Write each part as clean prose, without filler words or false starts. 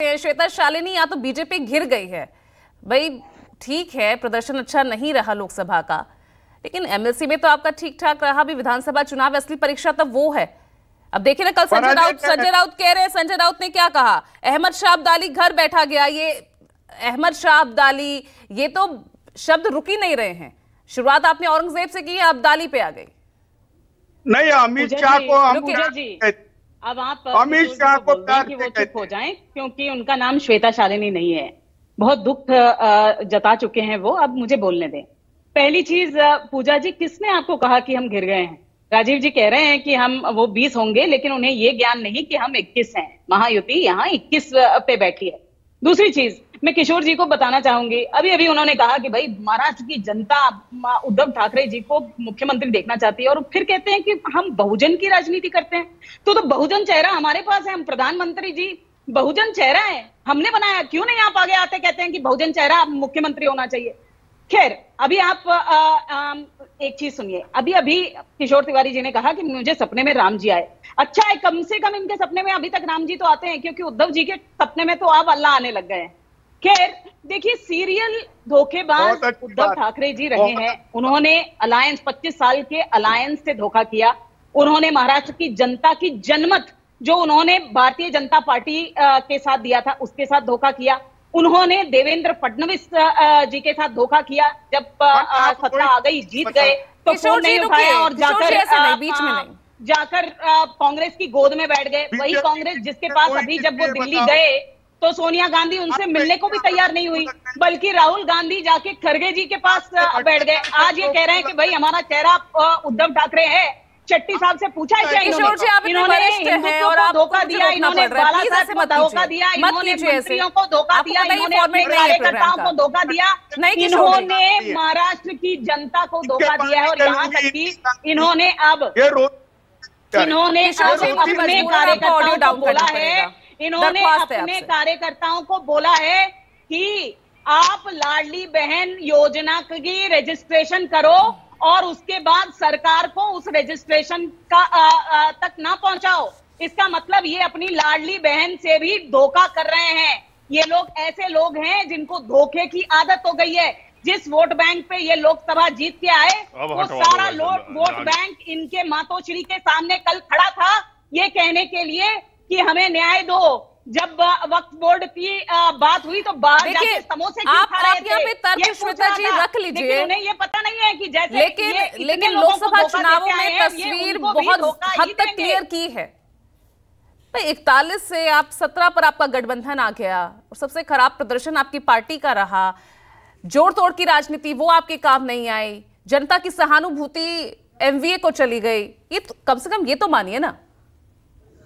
श्वेता शालिनी, या तो बीजेपी घिर गई है भाई, ठीक है प्रदर्शन अच्छा नहीं रहा लोकसभा का, लेकिन एमएलसी में तो आपका ठीक ठाक रहा। भी विधानसभा चुनाव असली परीक्षा तब वो है। अब देखिए ना, कल संजय राउत कह रहे हैं, संजय राउत ने क्या कहा, अहमद शाह अब्दाली घर बैठा गया। ये अहमद शाह अब्दाली, ये तो शब्द रुक ही नहीं रहे हैं। शुरुआत आपने औरंगजेब से की, अब्दाली पे आ गई। नहीं, अमित शाह को अब आप अमित शाह को कि वो चुप हो जाएं, क्योंकि उनका नाम श्वेता शालिनी नहीं है। बहुत दुख जता चुके हैं वो, अब मुझे बोलने दें। पहली चीज, पूजा जी, किसने आपको कहा कि हम घिर गए हैं? राजीव जी कह रहे हैं कि हम वो 20 होंगे, लेकिन उन्हें ये ज्ञान नहीं कि हम 21 हैं। महायुति यहाँ 21 पे बैठी है। दूसरी चीज, मैं किशोर जी को बताना चाहूंगी, अभी अभी उन्होंने कहा कि भाई महाराष्ट्र की जनता उद्धव ठाकरे जी को मुख्यमंत्री देखना चाहती है, और फिर कहते हैं कि हम बहुजन की राजनीति करते हैं। तो बहुजन चेहरा हमारे पास है, हम प्रधानमंत्री जी बहुजन चेहरा है, हमने बनाया। क्यों नहीं आप आगे आते कहते हैं कि बहुजन चेहरा मुख्यमंत्री होना चाहिए? खैर, अभी आप एक चीज सुनिए। अभी अभी किशोर तिवारी जी ने कहा कि मुझे सपने में राम जी आए। अच्छा है, कम से कम इनके सपने में अभी तक राम जी तो आते हैं, क्योंकि उद्धव जी के सपने में तो अब अल्लाह आने लग गए हैं। खैर, देखिए, सीरियल धोखेबाज उद्धव ठाकरे जी रहे हैं। उन्होंने अलायंस, 25 साल के अलायंस से धोखा किया। उन्होंने महाराष्ट्र की जनता की जनमत, जो उन्होंने भारतीय जनता पार्टी के साथ दिया था, उसके साथ धोखा किया। उन्होंने देवेंद्र फडणवीस जी के साथ धोखा किया। जब सत्ता आ गई, जीत गए, तो फोन नहीं उठाया और जाकर कांग्रेस की गोद में बैठ गए। वही कांग्रेस जिसके पास अभी जब वो दिल्ली गए तो सोनिया गांधी उनसे मिलने को भी तैयार नहीं हुई, बल्कि राहुल गांधी जाके खड़गे जी के पास बैठ गए। आज ये कह रहे हैं कि भाई हमारा चेहरा उद्धव ठाकरे है। शेट्टी साहब से पूछा है क्या इन्होंने हिंदुत्व को धोखा दिया, इन्होंने बाला साहब को धोखा दिया, इन्होंने मंत्रियों को धोखा दिया, इन्होंने अपने कार्यकर्ताओं को धोखा दिया, इन्होंने महाराष्ट्र की जनता को धोखा दिया है। और यहाँ तक कि इन्होंने अब अपने कार्यकर्ताओं को बोला है, इन्होंने अपने कार्यकर्ताओं को बोला है कि आप लाडली बहन योजना की रजिस्ट्रेशन करो और उसके बाद सरकार को उस रजिस्ट्रेशन का तक ना पहुंचाओ। इसका मतलब ये अपनी लाडली बहन से भी धोखा कर रहे हैं। ये लोग ऐसे लोग हैं जिनको धोखे की आदत हो गई है। जिस वोट बैंक पे ये लोकसभा जीत के आए, वो सारा वोट बैंक इनके मातोश्री के सामने कल खड़ा था, ये कहने के लिए कि हमें न्याय दो। जब वक्फ बोर्ड की बात हुई तो बाहर जाके समोसे क्यों खा रहे थे? यहाँ पे तर्क श्वेता जी रख लीजिए, उन्हें ये पता नहीं है कि जैसे लेकिन लोकसभा चुनावों में तस्वीर बहुत हद तक क्लियर की है। 41 से आप 17 पर आपका गठबंधन आ गया और सबसे खराब प्रदर्शन आपकी पार्टी का रहा। जोड़ तोड़ की राजनीति वो आपके काम नहीं आई। जनता की सहानुभूति एमवीए को चली गई। ये तो, कम से कम ये तो मानिए ना।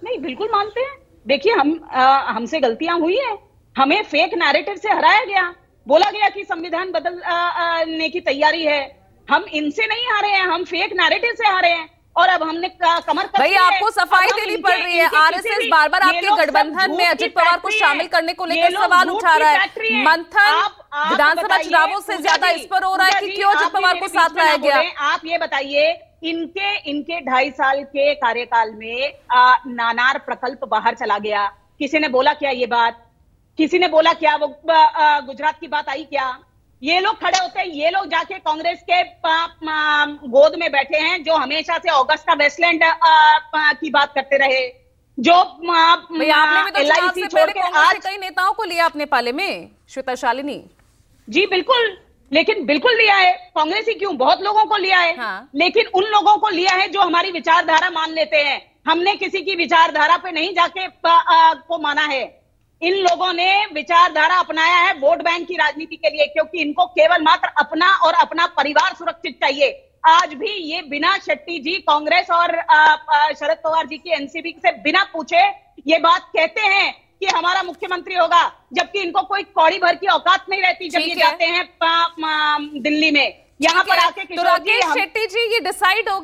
नहीं, बिल्कुल मानते हैं। देखिए, हमसे गलतियां हुई है, हमें फेक नैरेटिव से हराया गया, बोला गया कि संविधान बदलने की तैयारी है। हम इनसे नहीं हारे हैं, हम फेक नैरेटिव से हारे हैं। और अब हमने कमर कस भाई, आपको सफाई देनी पड़ रही है। आरएसएस बार बार आपके गठबंधन में अजित पवार को शामिल करने को लेकर सवाल उठा रहा है। मंथन विधानसभा चुनावों से ज्यादा इस पर हो रहा है कि क्यों अजित पवार को साथ लाया गया? आप ये बताइए, इनके 2.5 साल के कार्यकाल में नानार प्रकल्प बाहर चला गया। किसी ने बोला क्या ये बात? किसी ने बोला क्या? वो गुजरात की बात आई क्या? ये लोग खड़े होते हैं, ये लोग जाके कांग्रेस के गोद में बैठे हैं, जो हमेशा से ऑगस्टा वेस्टलैंड की बात करते रहे, जो LIC छोड़ के आज कई नेताओं को लिया अपने पाले में। श्वेता शालिनी जी, बिल्कुल, लेकिन बिल्कुल लिया है। कांग्रेस ही क्यों, बहुत लोगों को लिया है। हाँ। लेकिन उन लोगों को लिया है जो हमारी विचारधारा मान लेते हैं। हमने किसी की विचारधारा पे नहीं जाके को माना है। इन लोगों ने विचारधारा अपनाया है वोट बैंक की राजनीति के लिए, क्योंकि इनको केवल मात्र अपना और अपना परिवार सुरक्षित चाहिए। आज भी ये बिना शेट्टी जी, कांग्रेस और शरद पवार जी की एनसीपी से बिना पूछे ये बात कहते हैं कि हमारा मुख्यमंत्री होगा, जबकि इनको कोई कौड़ी भर की औकात नहीं रहती जब ये जाते हैं दिल्ली में। यहाँ पर आके तो राकेश शेट्टी जी, ये डिसाइड हो